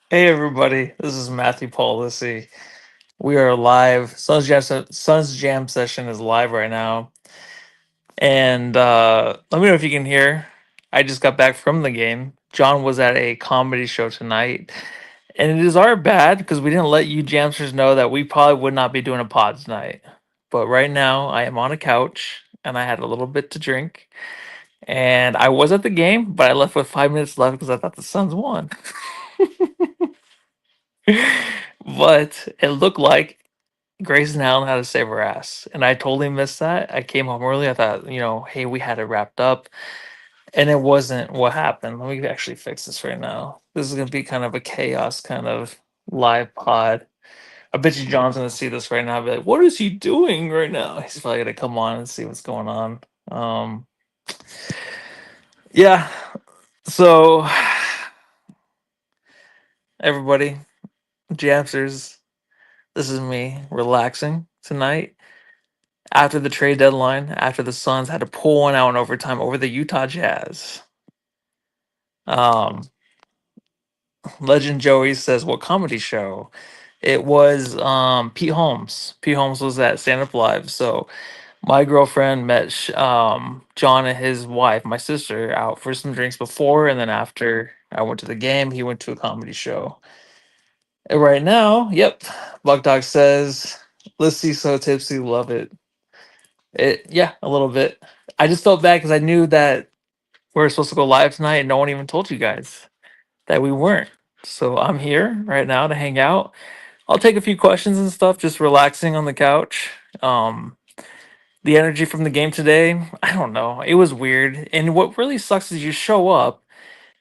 Hey everybody, this is Matthew Paulisi. We are live. Suns Jam session is live right now, and let me know if you can hear. I just got back from the game. John was at a comedy show tonight, and it is our bad because we didn't let you Jamsters know that we probably would not be doing a pod tonight. But right now, I am on a couch and I had a little bit to drink, and I was at the game, but I left with 5 minutes left because I thought the Suns won. But it looked like Grayson Allen had to save her ass, and I totally missed that. I came home early. I thought, hey, we had it wrapped up, and it wasn't what happened. Let me actually fix this right now. This is gonna be kind of a chaos kind of live pod. I bet you John's gonna see this right now. And be like, "What is he doing right now?" He's probably gonna come on and see what's going on. Yeah. So, everybody, Jamsters, this is me relaxing tonight after the trade deadline, after the Suns had to pull one out in overtime over the Utah Jazz. Um, Legend Joey says, "What comedy show?" It was Pete Holmes. Pete Holmes was at Stand Up Live. So my girlfriend met John and his wife, my sister, out for some drinks before, and then after I went to the game, he went to a comedy show. And right now, yep, Buck Dog says, "Let's see, so tipsy, love it." Yeah, a little bit. I just felt bad because I knew that we were supposed to go live tonight, and no one even told you guys that we weren't. So I'm here right now to hang out. I'll take a few questions and stuff, just relaxing on the couch. The energy from the game today, I don't know. It was weird. And what really sucks is you show up,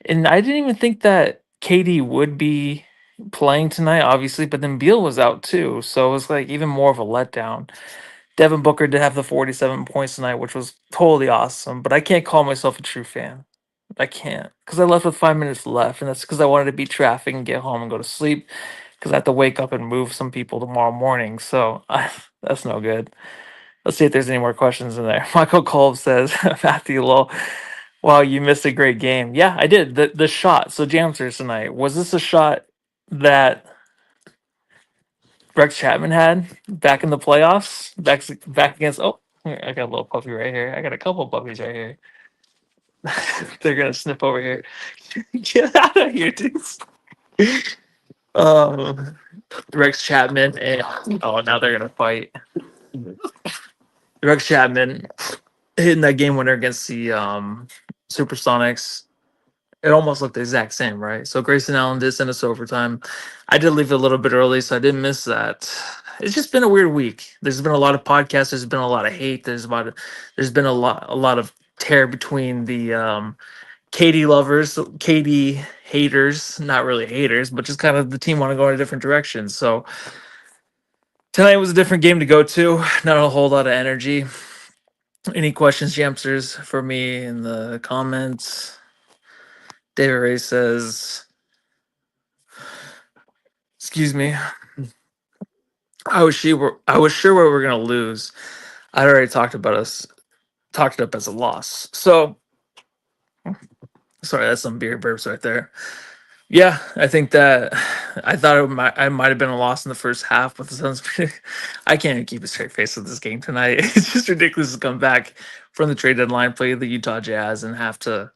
and I didn't even think that Katie would be playing tonight, obviously, but then Beal was out too. So it was like even more of a letdown. Devin Booker did have the 47 points tonight, which was totally awesome, but I can't call myself a true fan. I can't because I left with 5 minutes left, and that's because I wanted to beat traffic and get home and go to sleep because I have to wake up and move some people tomorrow morning. So that's no good. Let's see if there's any more questions in there. Michael Kolb says, Matthew Lowell, wow, you missed a great game. Yeah, I did. The shot. So Jamsters tonight, was this a shot that Rex Chapman had back in the playoffs? Back against I got a little puppy right here. I got a couple puppies right here. They're gonna sniff over here. Get out of here, dude. Um, Rex Chapman and now they're gonna fight. Rex Chapman hitting that game winner against the Supersonics. It almost looked the exact same, right? So Grayson Allen did send us to overtime. I did leave it a little bit early, so I didn't miss that. It's just been a weird week. There's been a lot of podcasts. There's been a lot of hate. There's been a lot of tear between the Katie lovers, Katie haters, not really haters, but just kind of the team want to go in a different direction. So tonight was a different game to go to. Not a whole lot of energy. Any questions, Jamsters, for me in the comments? David Ray says, "Excuse me. I was sure we were gonna lose. I'd already talked it up as a loss. So sorry, that's some beer burps right there. Yeah, I think that I thought I might have been a loss in the first half, but the Suns. I can't even keep a straight face with this game tonight. It's just ridiculous to come back from the trade deadline, play the Utah Jazz, and have to,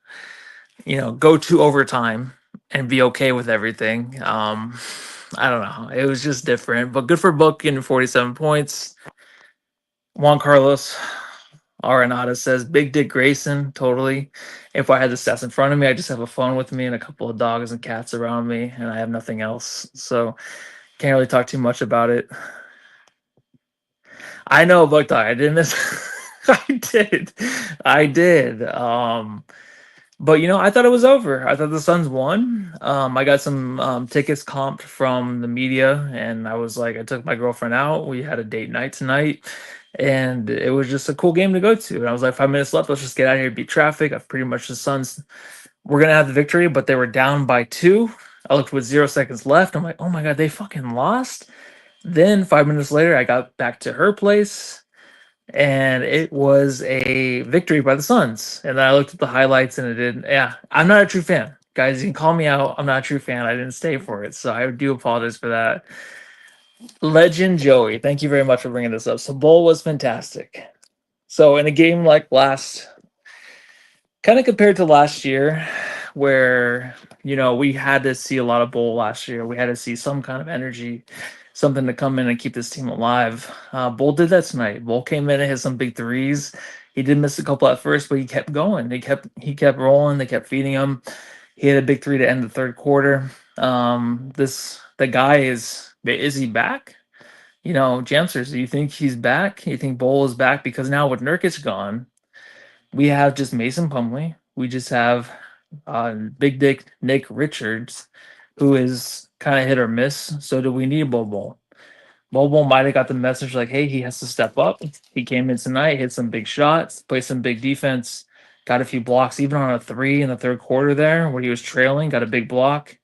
go to overtime and be okay with everything. I don't know. It was just different, but good for Book getting 47 points. Juan Carlos Arenado says, Big Dick Grayson, totally. If I had the stats in front of me, I just have a phone with me and a couple of dogs and cats around me, and I have nothing else. So can't really talk too much about it. I know, Buck Dog, I didn't miss. I did. I did. But I thought it was over. I thought the Suns won. I got some tickets comped from the media, and I was like, I took my girlfriend out. We had a date night tonight, and it was just a cool game to go to. And I was like, 5 minutes left. Let's just get out of here, beat traffic. I've pretty much the Suns were gonna have the victory, but they were down by 2. I looked with 0 seconds left. I'm like, oh my god, they fucking lost. Then 5 minutes later, I got back to her place. and it was a victory by the Suns. And then I looked at the highlights, and it didn't. Yeah, I'm not a true fan, guys. You can call me out. I'm not a true fan. I didn't stay for it, so I do apologize for that. Legend Joey, thank you very much for bringing this up. So Bull was fantastic. So in a game like last, kind of compared to last year, where we had to see a lot of Bull last year. We had to see some kind of energy, something to come in and keep this team alive. Bull did that tonight. Bull came in and hit some big threes. He did miss a couple at first, but he kept going. He kept rolling. They kept feeding him. He had a big three to end the third quarter. The guy is he back? Jamsters, do you think he's back? You think Bull is back? Because now with Nurkic gone, we have just Mason Plumlee. We just have Big Dick Nick Richards, who is kind of hit or miss. So do we need Bobo? Bobo might have got the message like, hey, he has to step up. He came in tonight, hit some big shots, played some big defense, got a few blocks, even on a three in the third quarter there where he was trailing, got a big block,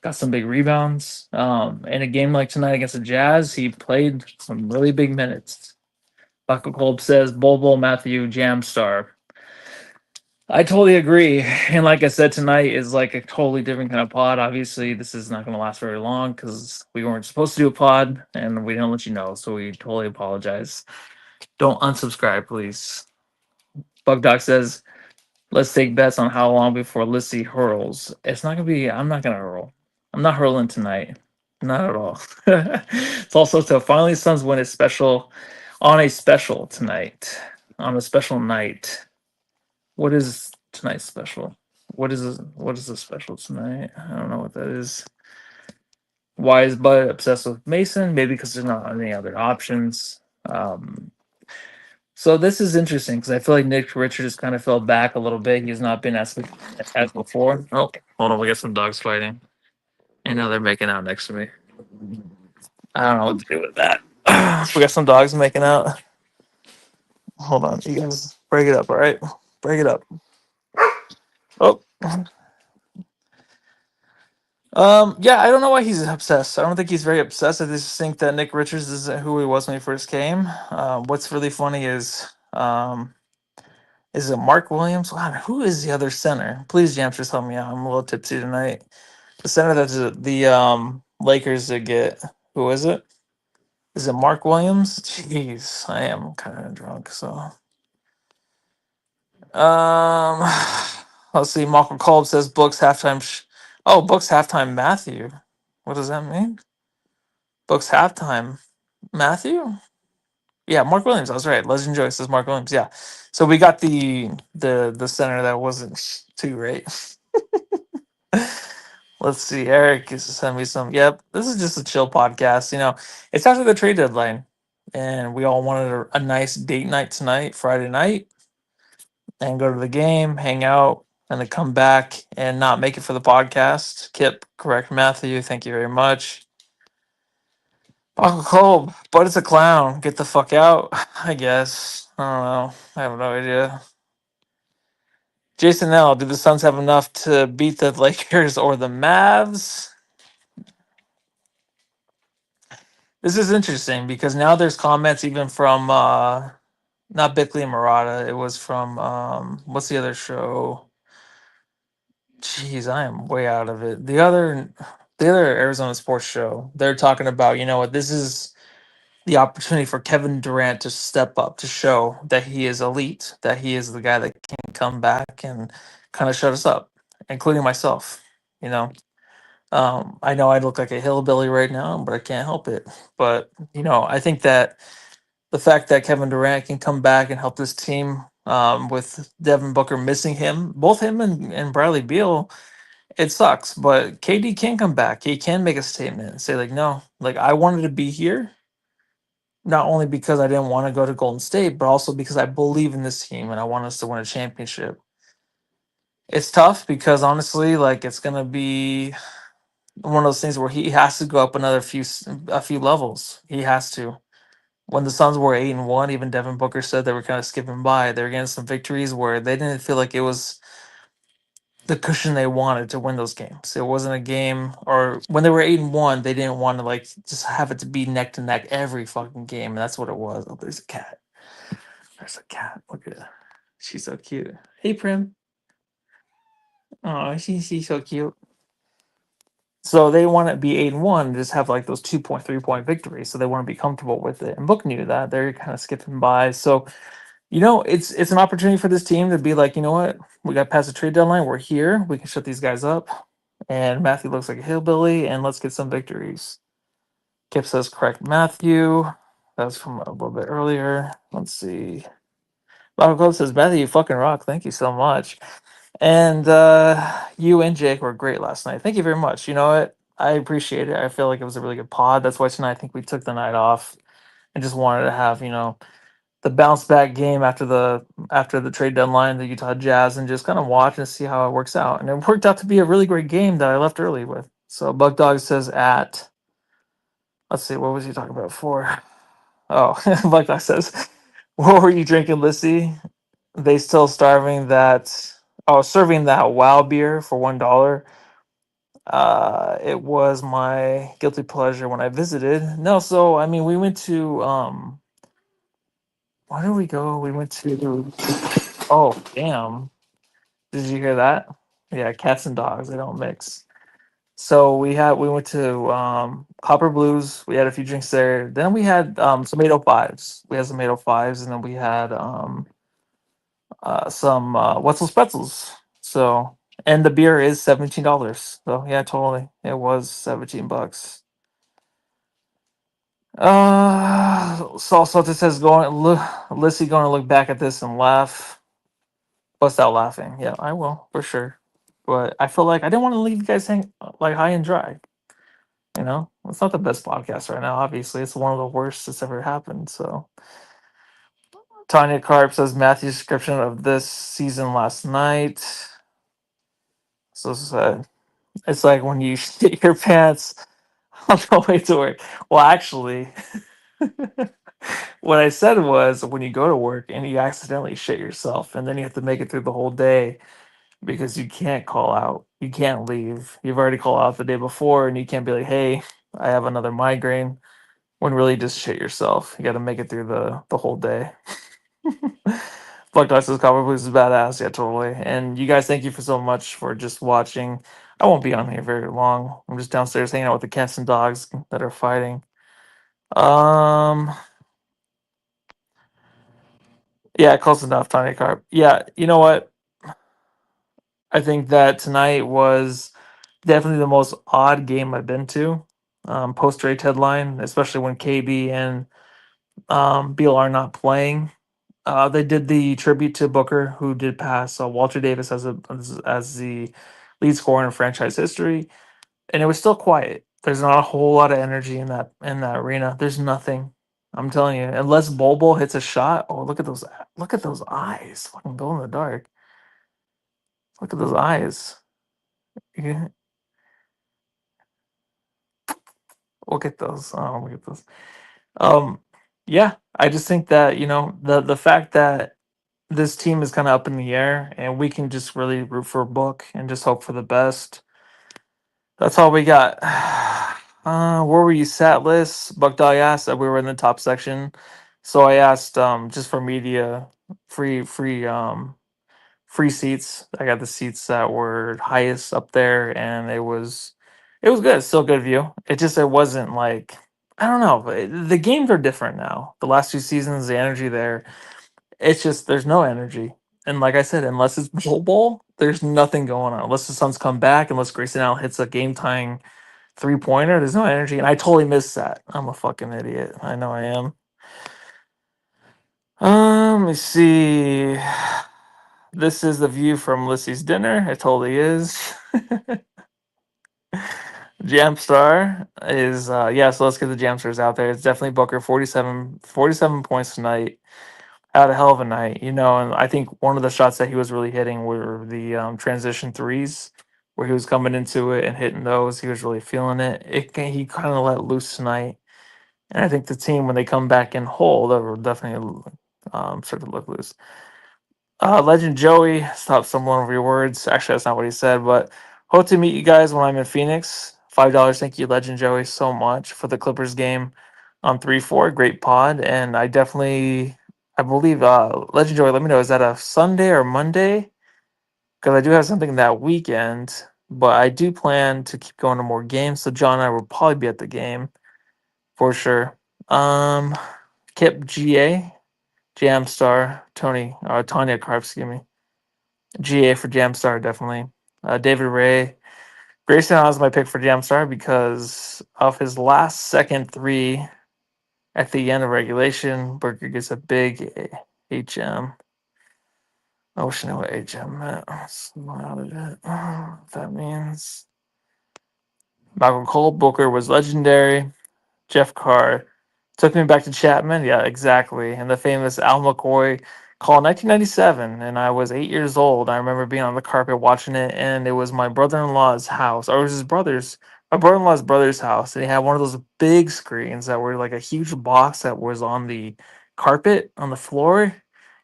got some big rebounds. In a game like tonight against the Jazz, he played some really big minutes. Buckle Club says Bobo Matthew Jamstar. I totally agree. And like I said, tonight is like a totally different kind of pod. Obviously, this is not going to last very long because we weren't supposed to do a pod and we didn't let you know. So we totally apologize. Don't unsubscribe, please. Bug Doc says, let's take bets on how long before Lissy hurls. It's not going to be, I'm not going to hurl. I'm not hurling tonight. Not at all. It's also so finally Suns win a special on a special tonight. On a special night. What is tonight's special? What is the special tonight? I don't know what that is. Why is Bud obsessed with Mason? Maybe because there's not any other options. So this is interesting because I feel like Nick Richards kind of fell back a little bit. He's not been as before. Oh, hold on, we got some dogs fighting. And now they're making out next to me. I don't know what to do with that. We got some dogs making out. Hold on, you guys break it up, all right? Break it up. Oh, yeah, I don't know why he's obsessed. I don't think he's very obsessed. I just think that Nick Richards isn't who he was when he first came. What's really funny is it Mark Williams? Wow, who is the other center? Please, Jamsters, help me out. I'm a little tipsy tonight. The center that the Lakers did get. Who is it? Is it Mark Williams? Jeez, I am kind of drunk. So, um, let's see. Malcolm Kolb says Books halftime. Oh, Books halftime. Matthew. What does that mean? Books halftime. Matthew? Yeah, Mark Williams. I was right. Legend Joy says Mark Williams. Yeah. So we got the center that wasn't too great. Let's see. Eric is sending me some. Yep. This is just a chill podcast. It's after the trade deadline. And we all wanted a nice date night tonight, Friday night, and go to the game, hang out, and then come back and not make it for the podcast. Kip, correct Matthew. Thank you very much. Uncle Cole, but it's a clown. Get the fuck out, I guess. I don't know. I have no idea. Jason L, do the Suns have enough to beat the Lakers or the Mavs? This is interesting because now there's comments even from not Bickley and Murata. It was from what's the other show? Jeez, I am way out of it. The other Arizona sports show. They're talking about, you know what, this is the opportunity for Kevin Durant to step up to show that he is elite, that he is the guy that can come back and kind of shut us up, including myself. You know, I know I look like a hillbilly right now, but I can't help it. But I think that the fact that Kevin Durant can come back and help this team with Devin Booker missing him, both him and Bradley Beal, it sucks. But KD can come back. He can make a statement and say like, no, like I wanted to be here not only because I didn't want to go to Golden State, but also because I believe in this team and I want us to win a championship. It's tough because honestly, like it's gonna be one of those things where he has to go up a few levels. He has to. When the Suns were 8-1, even Devin Booker said they were kind of skipping by. They were getting some victories where they didn't feel like it was the cushion they wanted to win those games. It wasn't a game, or when they were 8-1, they didn't want to like just have it to be neck to neck every fucking game. And that's what it was. Oh, there's a cat. There's a cat. Look at her. She's so cute. Hey, Prim. Oh, she's so cute. So they want to be 8-1, just have like those 2 point, 3 point victories. So they want to be comfortable with it. And Book knew that. They're kind of skipping by. So it's an opportunity for this team to be like, you know what? We got past the trade deadline. We're here. We can shut these guys up. And Matthew looks like a hillbilly, and let's get some victories. Kip says correct Matthew. That's from a little bit earlier. Let's see. Bob Cole says, Matthew, you fucking rock. Thank you so much. And you and Jake were great last night. Thank you very much. You know what? I appreciate it. I feel like it was a really good pod. That's why tonight I think we took the night off and just wanted to have, the bounce back game after the trade deadline, the Utah Jazz, and just kind of watch and see how it works out. And it worked out to be a really great game that I left early with. So Buck Dog says let's see, what was he talking about for? Oh, Buck Dog says, what were you drinking, Lissy? They still serving that wow beer for $1. It was my guilty pleasure when I visited. No, so I mean we went to where did we go? We went to oh damn. Did you hear that? Yeah, cats and dogs, they don't mix. So we went to Copper Blues. We had a few drinks there. Then we had some 805s. We had some 805s, and then we had some Wetzel's pretzels. So and the beer is $17. So yeah, totally. It was $17. Salsa says Lissy going to look back at this and laugh. Bust out laughing. Yeah, I will for sure. But I feel like I didn't want to leave you guys hang like high and dry. It's not the best podcast right now. Obviously, it's one of the worst that's ever happened. So Tanya Carp says Matthew's description of this season last night. So it's like when you shit your pants on the way to work. Well, actually, what I said was when you go to work and you accidentally shit yourself, and then you have to make it through the whole day because you can't call out, you can't leave. You've already called out the day before, and you can't be like, "Hey, I have another migraine." When really just shit yourself. You got to make it through the whole day. Fuck Dust Comic is badass. Yeah, totally. And you guys, thank you for so much for just watching. I won't be on here very long. I'm just downstairs hanging out with the cats and dogs that are fighting. Um, yeah, close enough, Tiny Carp. Yeah, you know what? I think that tonight was definitely the most odd game I've been to. Post trade headline, especially when KB and Beal are not playing. They did the tribute to Booker, who did pass Walter Davis as the lead scorer in franchise history, and it was still quiet. There's not a whole lot of energy in that arena. There's nothing. I'm telling you, unless Bobo hits a shot. Oh, look at those eyes! Fucking glow in the dark. Look at those eyes. Yeah, look at those. Oh, look at those. Um, yeah, I just think that the fact that this team is kind of up in the air, and we can just really root for Book and just hope for the best. That's all we got. Where were you sat, Liz? Buck Dog asked that we were in the top section, so I asked just for media free seats. I got the seats that were highest up there, and it was good. Still good view. It wasn't like I don't know. But the games are different now. The last two seasons, the energy there it's just there's no energy. And like I said, unless it's Bowl, there's nothing going on. Unless the Suns come back, unless Grayson Allen hits a game tying 3 pointer, there's no energy. And I totally missed that. I'm a fucking idiot. I know I am. Let me see. This is the view from Lissy's dinner. It totally is. Jamstar is yeah, so let's get the Jamstars out there. It's definitely Booker, 47 points tonight. Had a hell of a night, and I think one of the shots that he was really hitting were the transition threes, where he was coming into it and hitting those. He was really feeling it. He kind of let loose tonight, and I think the team when they come back in whole, they'll definitely start to look loose. Legend Joey, stop stumbling over your words. Actually, that's not what he said, but hope to meet you guys when I'm in Phoenix. $5. Thank you, Legend Joey, so much for the Clippers game on 3-4. Great pod, and I definitely I believe Legend Joy, let me know, is that a Sunday or Monday? Because I do have something that weekend, but I do plan to keep going to more games. So John and I will probably be at the game for sure. Kip GA, Jamstar, Tanya Carp, excuse me. GA for Jamstar, definitely. David Ray. Grayson Allen is my pick for Jamstar because of his last second three at the end of regulation. Burger gets a big HM. I wish I knew what HM meant. That means Malcolm Cole Booker was legendary. Jeff Carr took me back to Chapman. Yeah, exactly. And the famous Al McCoy call 1997. And I was 8 years old. I remember being on the carpet watching it. And it was my brother in law's house, or it was his brother's, my brother in law's brother's house. And he had one of those big screens that were like a huge box that was on the carpet on the floor. It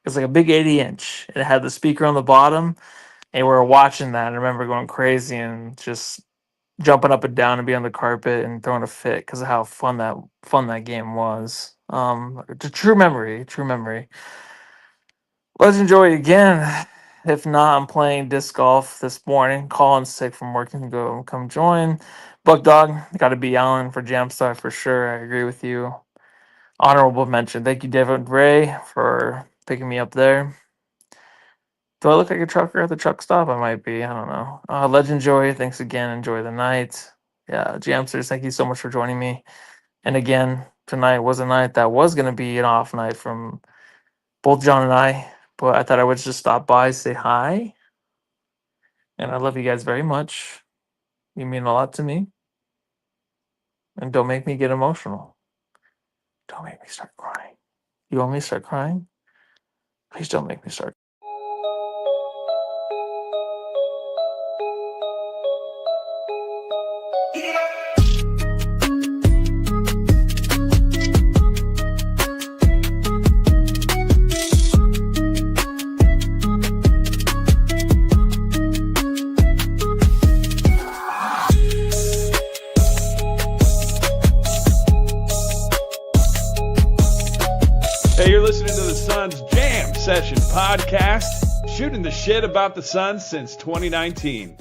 was like a big 80-inch. It had the speaker on the bottom. And we were watching that. I remember going crazy and just jumping up and down and be on the carpet and throwing a fit because of how fun that game was. It's a true memory, true memory. Let's enjoy it again. If not, I'm playing disc golf this morning. Colin's sick from work and come join. Buck Dog, got to be Allen for Jamstar for sure. I agree with you. Honorable mention. Thank you, David Ray, for picking me up there. Do I look like a trucker at the truck stop? I might be. I don't know. Legend Joy, thanks again. Enjoy the night. Yeah, Jamsters, thank you so much for joining me. And again, tonight was a night that was going to be an off night from both John and I, but I thought I would just stop by, say hi. And I love you guys very much. You mean a lot to me. And don't make me get emotional. Don't make me start crying. You want me to start crying? Please don't make me start. Hey, you're listening to the Suns Jam Session podcast, shooting the shit about the Suns since 2019.